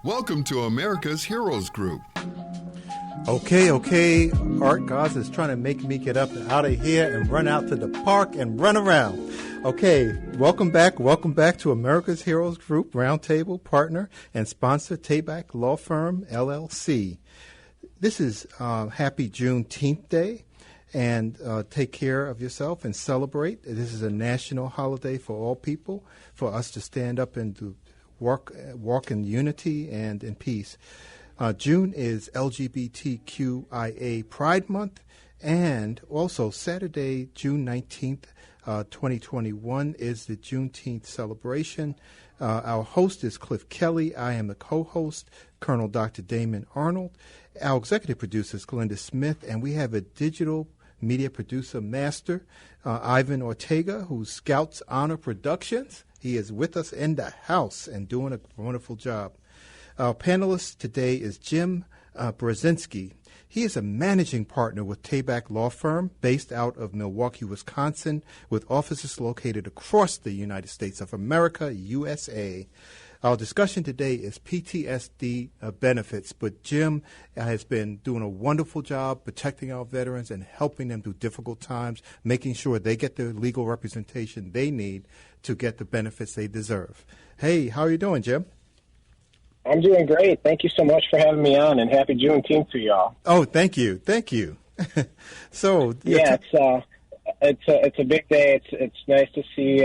Welcome to America's Heroes Group. Okay. Art Goss is trying to make me get up and out of here and run out to the park and run around. Okay, welcome back to America's Heroes Group, Roundtable partner and sponsor, Tabak Law Firm, LLC. This is Happy Juneteenth Day, and take care of yourself and celebrate. This is a national holiday for all people, for us to stand up and to walk in unity and in peace. June is LGBTQIA Pride Month, and also Saturday, June 19th, 2021 is the Juneteenth celebration. Our host is Cliff Kelly. I am the co-host, Colonel Dr. Damon Arnold. Our executive producer is Glenda Smith, and we have a digital media producer master, Ivan Ortega, who scouts Honor Productions. He is with us in the house and doing a wonderful job. Our panelist today is Jim Brzezinski. He is a managing partner with Tabak Law Firm based out of Milwaukee, Wisconsin, with offices located across the United States of America, USA. Our discussion today is PTSD benefits, but Jim has been doing a wonderful job protecting our veterans and helping them through difficult times, making sure they get the legal representation they need to get the benefits they deserve. Hey, how are you doing, Jim? I'm doing great. Thank you so much for having me on, and happy Juneteenth to y'all. Oh, thank you. So yeah, it's a big day. It's nice to see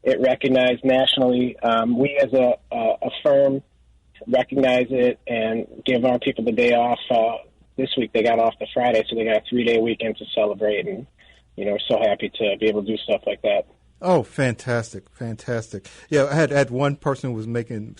it recognized nationally. We as a firm recognize it and give our people the day off. This week they got off the Friday, so they got a 3-day weekend to celebrate, and we're so happy to be able to do stuff like that. Oh, fantastic. Yeah, I had one person who was making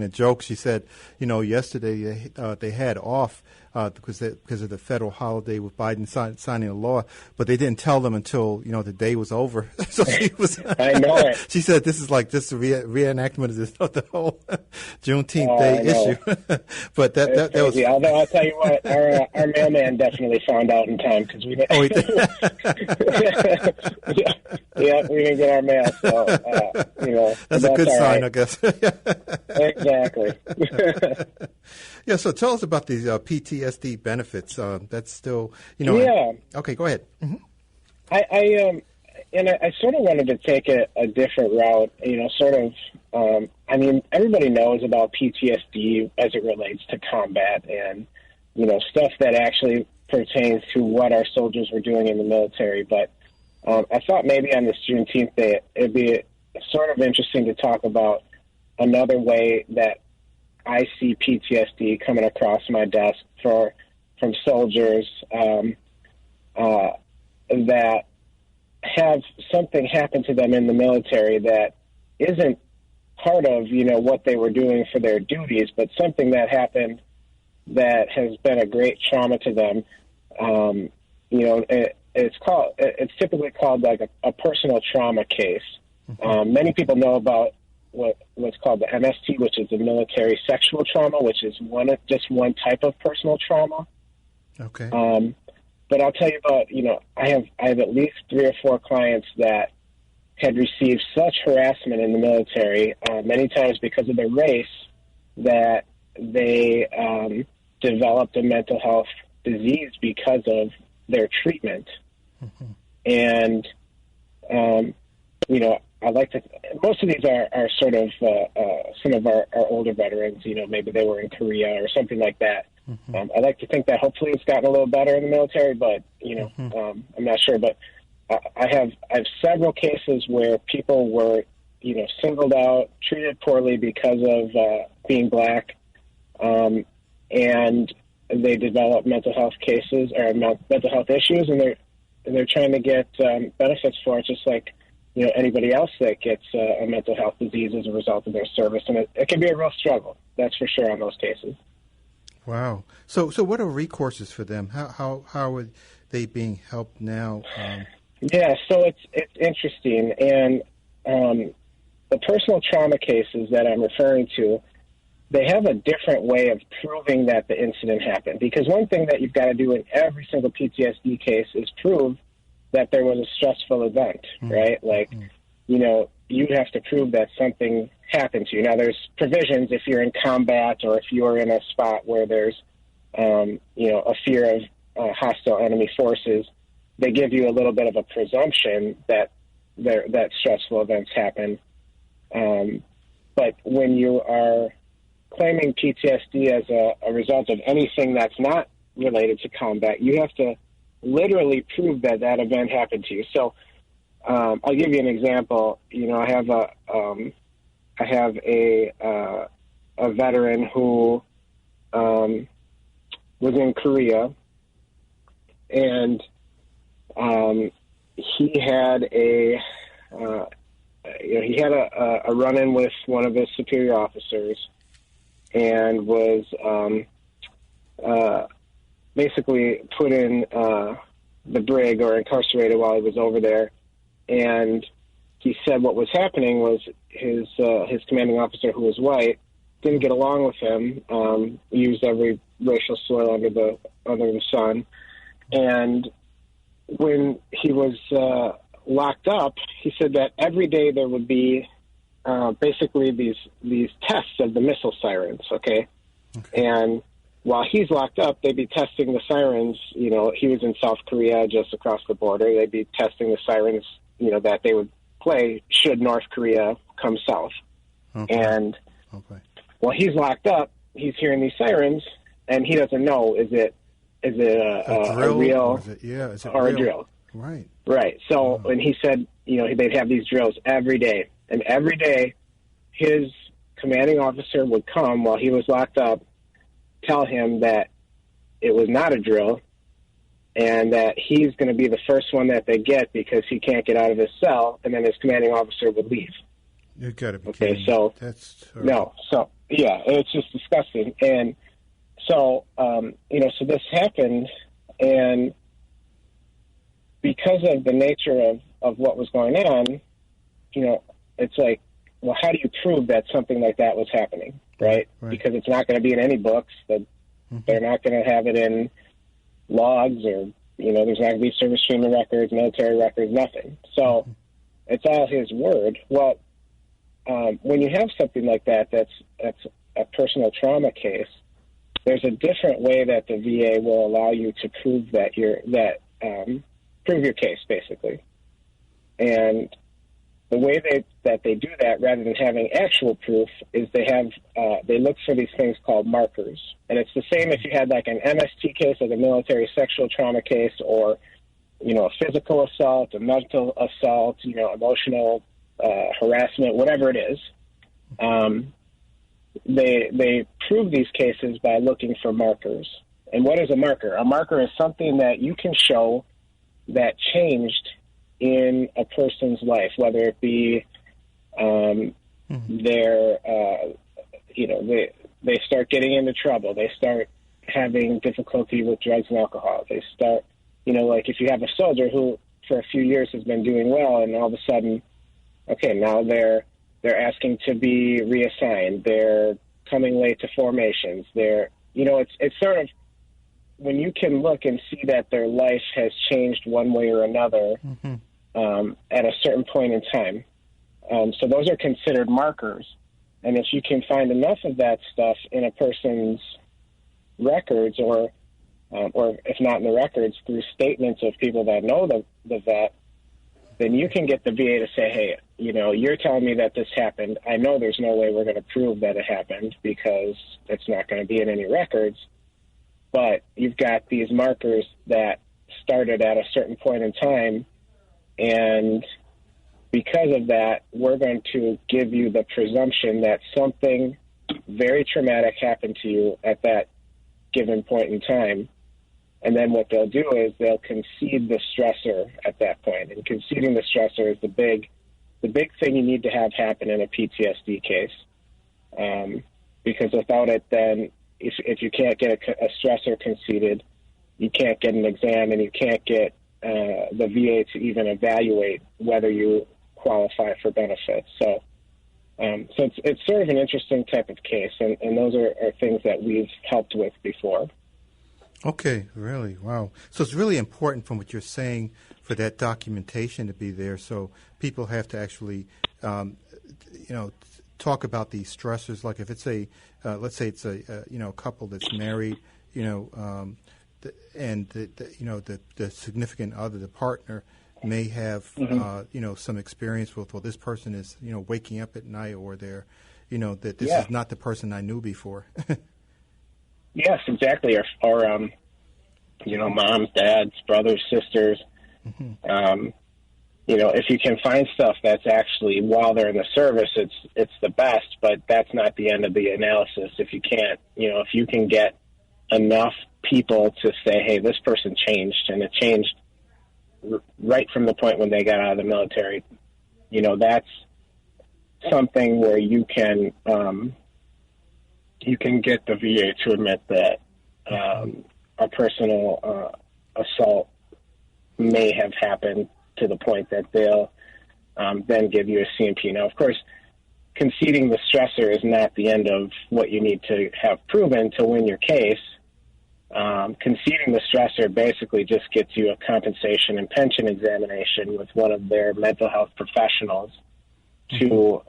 a joke. She said, yesterday they had off because of the federal holiday with Biden signing a law, but they didn't tell them until, the day was over. So she was. I know it. She said this is like just a reenactment of the whole Juneteenth Day issue. But that was. Although I'll tell you what, our mailman definitely found out in time because we didn't. Oh, he did. Yeah, we didn't get our mail, so that's a good sign, right. I guess. Exactly. Yeah. So tell us about these PTSD benefits. That's still, Yeah. Okay, go ahead. Mm-hmm. I sort of wanted to take a different route. Everybody knows about PTSD as it relates to combat and stuff that actually pertains to what our soldiers were doing in the military, but. I thought maybe on this Juneteenth Day, it'd be sort of interesting to talk about another way that I see PTSD coming across my desk from soldiers that have something happen to them in the military that isn't part of, what they were doing for their duties, but something that happened that has been a great trauma to them. It's typically called like a personal trauma case. Mm-hmm. Many people know about what's called the MST, which is the military sexual trauma, which is just one type of personal trauma. Okay. But I'll tell you about, I have at least 3 or 4 clients that had received such harassment in the military, many times because of their race, that they developed a mental health disease because of their treatment. Mm-hmm. And, I like to, most of these are sort of some of our older veterans, maybe they were in Korea or something like that. Mm-hmm. I like to think that hopefully it's gotten a little better in the military, but, I'm not sure. But I have several cases where people were, singled out, treated poorly because of being black, and they develop mental health cases or mental health issues, and they're trying to get benefits for it, just like anybody else that gets a mental health disease as a result of their service, and it can be a real struggle. That's for sure on those cases. Wow. So what are recourses for them? How are they being helped now? Yeah. So it's interesting, and the personal trauma cases that I'm referring to, they have a different way of proving that the incident happened. Because one thing that you've got to do in every single PTSD case is prove that there was a stressful event, right? Like, you have to prove that something happen to you. Now, there's provisions if you're in combat or if you're in a spot where there's, a fear of hostile enemy forces. They give you a little bit of a presumption that stressful events happen. But when you are claiming PTSD as a result of anything that's not related to combat, you have to literally prove that event happened to you. So I'll give you an example. I have a veteran who was in Korea, and he had a run-in with one of his superior officers, and was basically put in the brig or incarcerated while he was over there. And he said what was happening was his commanding officer, who was white, didn't get along with him, used every racial slur under the sun. And when he was locked up, he said that every day there would be basically these tests of the missile sirens, okay? And while he's locked up, they'd be testing the sirens. He was in South Korea, just across the border. They'd be testing the sirens, that they would play should North Korea come south. And while he's locked up, he's hearing these sirens, and he doesn't know, is it a real or a drill? Right. So, and he said, they'd have these drills every day. And every day, his commanding officer would come while he was locked up, tell him that it was not a drill, and that he's going to be the first one that they get because he can't get out of his cell, and then his commanding officer would leave. You got to be kidding. Okay, so that's no. So, yeah, it's just disgusting. And so, so this happened, and because of the nature of what was going on, it's like, well, how do you prove that something like that was happening, right? Because it's not going to be in any books. They're not going to have it in logs, or, there's not going to be service treatment records, military records, nothing. So it's all his word. Well, when you have something like that, that's a personal trauma case, there's a different way that the VA will allow you to prove prove your case, basically. And the way that they do that, rather than having actual proof, is they look for these things called markers. And it's the same if you had like an MST case, like a military sexual trauma case, or, a physical assault, a mental assault, emotional harassment, whatever it is. They prove these cases by looking for markers. And what is a marker? A marker is something that you can show that changed in a person's life, whether it be they start getting into trouble, they start having difficulty with drugs and alcohol, they start, like if you have a soldier who for a few years has been doing well, and all of a sudden, okay, now they're asking to be reassigned, they're coming late to formations, it's sort of, when you can look and see that their life has changed one way or another at a certain point in time. So those are considered markers. And if you can find enough of that stuff in a person's records, or if not in the records, through statements of people that know the vet, then you can get the VA to say, hey, you're telling me that this happened. I know there's no way we're going to prove that it happened because it's not going to be in any records. But you've got these markers that started at a certain point in time, and because of that, we're going to give you the presumption that something very traumatic happened to you at that given point in time. And then what they'll do is they'll concede the stressor at that point. And conceding the stressor is the big thing you need to have happen in a PTSD case. Because without it, then if you can't get a stressor conceded, you can't get an exam, and you can't get the VA to even evaluate whether you qualify for benefits. So it's sort of an interesting type of case, and those are things that we've helped with before. Okay, really, wow. So it's really important, from what you're saying, for that documentation to be there. So people have to actually, talk about these stressors, like if it's let's say it's a couple that's married, and the significant other, the partner, may have some experience with, well, this person is waking up at night, or they're that this is not the person I knew before. Yes, exactly. Or moms, dads, brothers, sisters. Mm-hmm. If you can find stuff that's actually while they're in the service, it's the best, but that's not the end of the analysis. If you can't, if you can get enough people to say, hey, this person changed, and it changed right from the point when they got out of the military, that's something where you can get the VA to admit that a personal assault may have happened, to the point that they'll then give you a C&P. Now, of course, conceding the stressor is not the end of what you need to have proven to win your case. Conceding the stressor basically just gets you a compensation and pension examination with one of their mental health professionals to,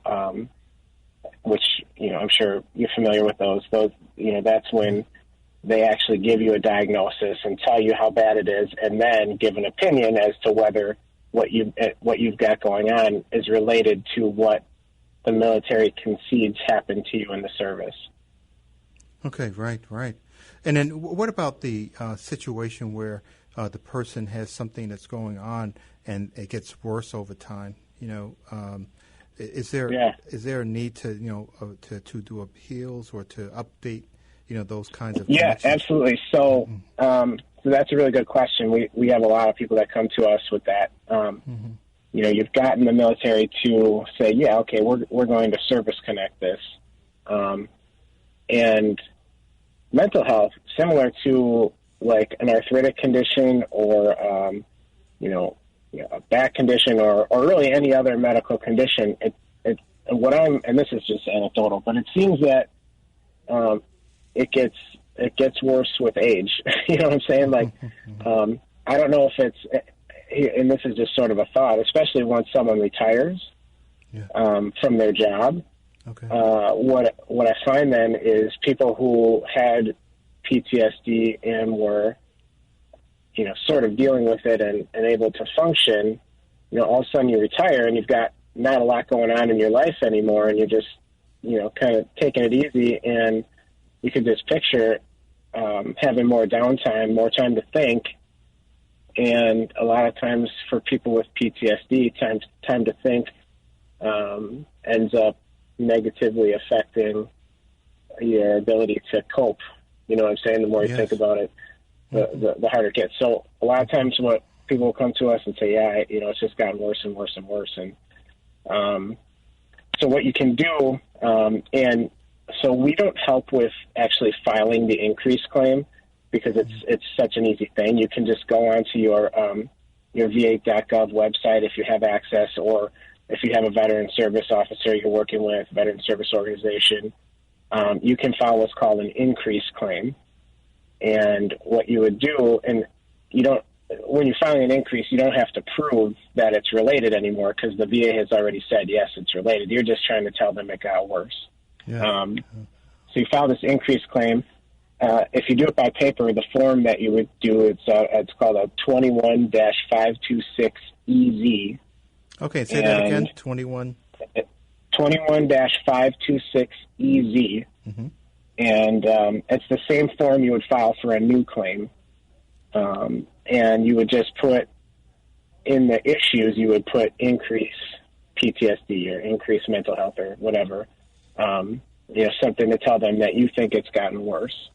which, I'm sure you're familiar with those, that's when they actually give you a diagnosis and tell you how bad it is, and then give an opinion as to whether what you've got going on is related to what the military concedes happened to you in the service. Okay, right. And then what about the situation where the person has something that's going on and it gets worse over time? Is there a need to to do appeals or to update those kinds of connections? Yeah, absolutely. So so that's a really good question. We have a lot of people that come to us with that. You've gotten the military to say, yeah, okay, we're going to service connect this, and mental health, similar to like an arthritic condition or a back condition or really any other medical condition. And this is just anecdotal, but it seems that it gets worse with age. You know what I'm saying? Like, I don't know if it's, and this is just sort of a thought, especially once someone retires from their job. Okay. What I find then is people who had PTSD and were, sort of dealing with it and able to function, all of a sudden you retire and you've got not a lot going on in your life anymore, and you're just, kind of taking it easy, and you could just picture having more downtime, more time to think, and a lot of times for people with PTSD, time to think ends up negatively affecting your ability to cope. You know what I'm saying? The more you think about it, the harder it gets. So a lot of times what people will come to us and say, yeah, it's just gotten worse and worse and worse. And so what you can do, and so we don't help with actually filing the increase claim because it's such an easy thing. You can just go onto your VA.gov website if you have access, or if you have a veteran service officer you're working with, veteran service organization, you can file what's called an increase claim. And what you would do, and when you're filing an increase, you don't have to prove that it's related anymore because the VA has already said, yes, it's related. You're just trying to tell them it got worse. Yeah. So you file this increase claim. If you do it by paper, the form that you would do, it's called a 21-526EZ. Okay, say that again, 21-526EZ. Mm-hmm. And it's the same form you would file for a new claim. And you would just put in the issues, you would put increase PTSD or increase mental health or whatever, something to tell them that you think it's gotten worse.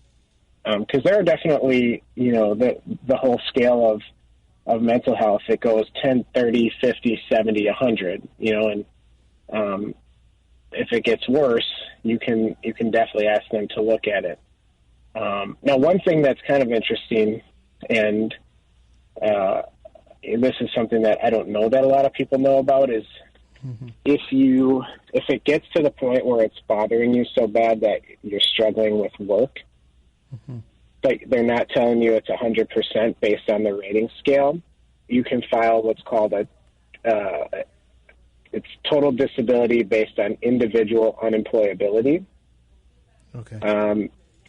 Because there are definitely, the whole scale of mental health, it goes 10, 30, 50, 70, 100, and if it gets worse, you can definitely ask them to look at it. Now, one thing that's kind of interesting, and this is something that I don't know that a lot of people know about, is if it gets to the point where it's bothering you so bad that you're struggling with work, but they're not telling you it's 100% based on the rating scale, you can file what's called it's total disability based on individual unemployability. Okay.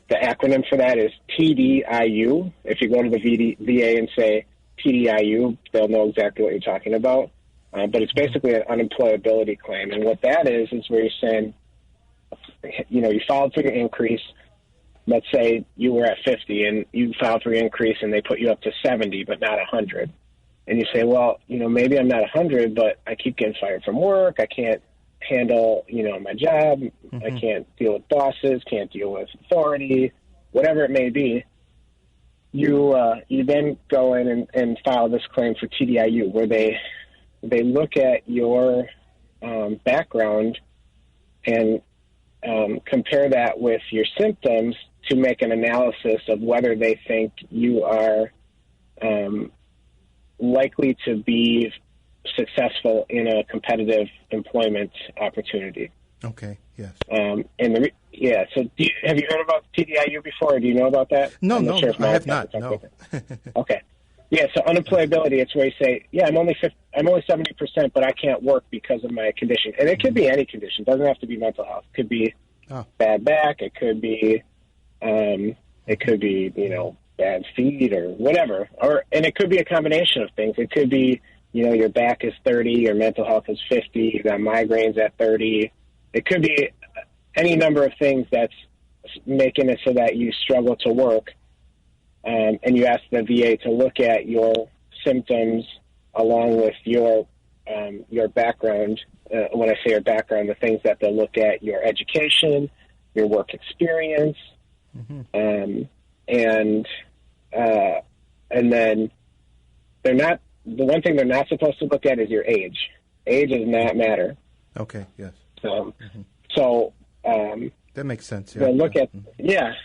The acronym for that is TDIU. If you go to the VA and say TDIU, they'll know exactly what you're talking about. But it's basically an unemployability claim. And what that is where you're saying, you filed for your increase. Let's say you were at 50 and you filed for your increase and they put you up to 70, but not 100. And you say, well, maybe I'm not 100, but I keep getting fired from work. I can't handle, my job. I can't deal with bosses, can't deal with authority, whatever it may be. You then go in and file this claim for TDIU, where they look at your background and compare that with your symptoms to make an analysis of whether they think you are likely to be successful in a competitive employment opportunity. Okay. Yes. So have you heard about TDIU before, or do you know about that? No, Sure I have not. No. Okay. Yeah, so unemployability, it's where you say, I'm only 70%, but I can't work because of my condition. And it could be any condition. It doesn't have to be mental health. It could be bad back. It could be, bad feet or whatever. And it could be a combination of things. It could be, your back is 30, your mental health is 50, you got migraines at 30. It could be any number of things that's making it so that you struggle to work. And you ask the VA to look at your symptoms along with your background. When I say your background, the things that they'll look at: your education, your work experience, and then they're not. The one thing they're not supposed to look at is your age. Age does not matter. Okay. Yes. So that makes sense. Yeah. They'll look at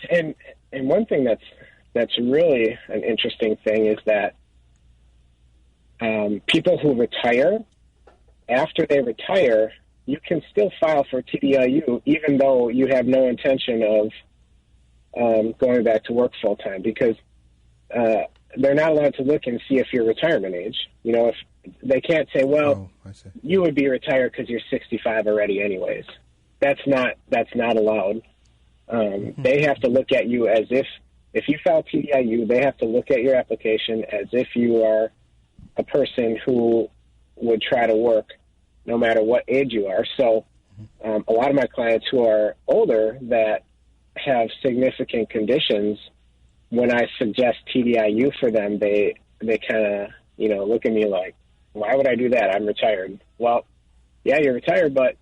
and one thing that's really an interesting thing is that people who retire, after they retire, you can still file for TDIU even though you have no intention of going back to work full time, because they're not allowed to look and see if you're retirement age. If they can't say, well, you would be retired because you're 65 already anyways. That's not allowed. They have to look at you as if you file TDIU, they have to look at your application as if you are a person who would try to work no matter what age you are. So a lot of my clients who are older that have significant conditions, when I suggest TDIU for them, they kind of, look at me like, why would I do that? I'm retired. Well, yeah, you're retired, but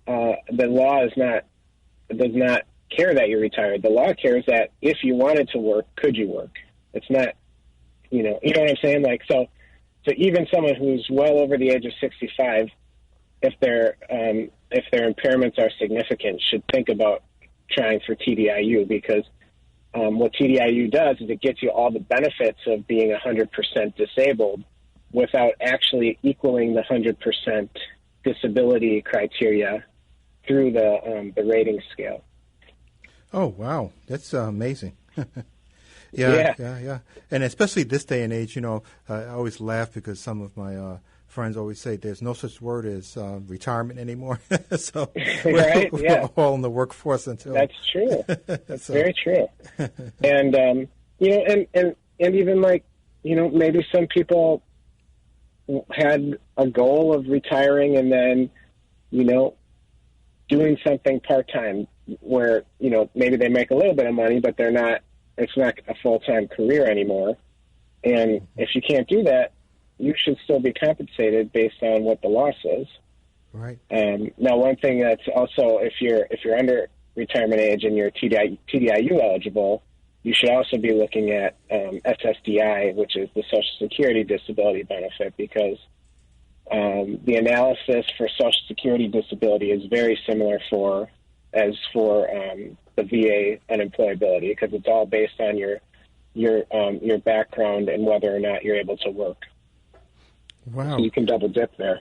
the law does not care that you're retired. The law cares that if you wanted to work, could you work? It's not, you know what I'm saying? Like, so even someone who's well over the age of 65, if their impairments are significant, should think about trying for TDIU, because what TDIU does is it gets you all the benefits of being 100% disabled without actually equaling the 100% disability criteria through the rating scale. Oh, wow. That's amazing. Yeah. And especially this day and age, I always laugh because some of my friends always say there's no such word as retirement anymore. So right? we're all in the workforce until... That's true. That's very true. And, and even like, maybe some people had a goal of retiring and then, doing something part-time where, maybe they make a little bit of money, but it's not a full-time career anymore. And if you can't do that, you should still be compensated based on what the law says. Right. Now, one thing that's also, if you're under retirement age and you're TDIU eligible, you should also be looking at SSDI, which is the Social Security Disability Benefit, because the analysis for Social Security disability is very similar for the VA unemployability, because it's all based on your background and whether or not you're able to work. Wow. So you can double dip there.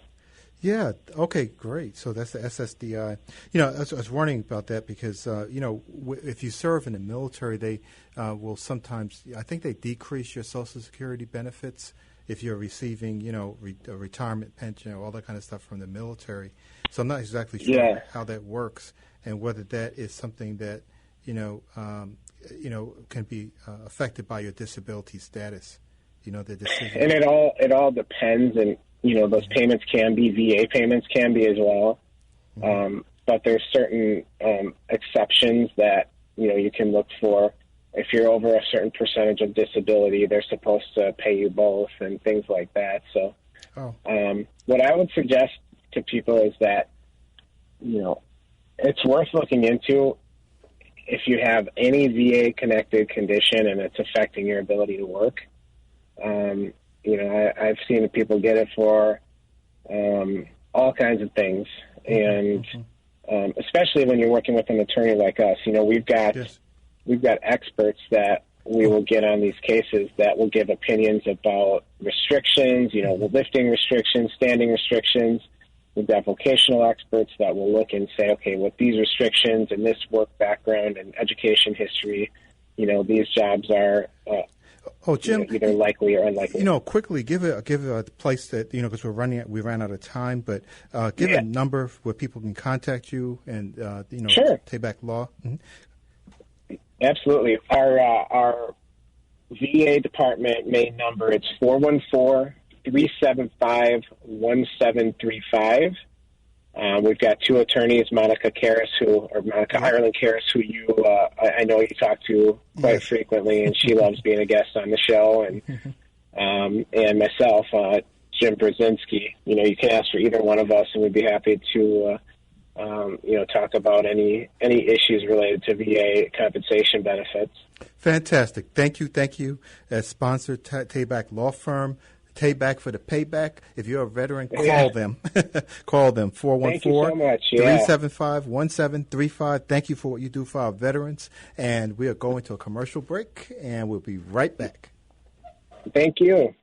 Yeah. Okay, great. So that's the SSDI. I was wondering about that because, if you serve in the military, they will sometimes, I think they decrease your Social Security benefits if you're receiving, a retirement pension or all that kind of stuff from the military. So I'm not exactly sure how that works and whether that is something that, can be affected by your disability status. The decision. And it all depends, and those payments can be VA payments, can be as well. But there's certain exceptions that you can look for. If you're over a certain percentage of disability, they're supposed to pay you both and things like that. So, what I would suggest to people is that it's worth looking into. If you have any VA-connected condition and it's affecting your ability to work, I've seen people get it for all kinds of things, and especially when you're working with an attorney like us, we've got experts that we will get on these cases that will give opinions about restrictions, lifting restrictions, standing restrictions. We've got vocational experts that will look and say, okay, with these restrictions and this work background and education history, these jobs are Jim, either likely or unlikely. Quickly give a place that because we ran out of time, but give a number where people can contact you and Sure. Tabak Law. Mm-hmm. Absolutely. Our VA department main number, it's 414-375-1735. We've got two attorneys, Monica Ireland Karras, who I know you talk to quite frequently, and she loves being a guest on the show, and myself, Jim Brzezinski. You can ask for either one of us, and we'd be happy to talk about any issues related to VA compensation benefits. Fantastic. Thank you. As sponsor, Tabak Law Firm. Tabak for the payback. If you're a veteran, call them. Call them, 414-375-1735. Thank you for what you do for our veterans. And we are going to a commercial break, and we'll be right back. Thank you.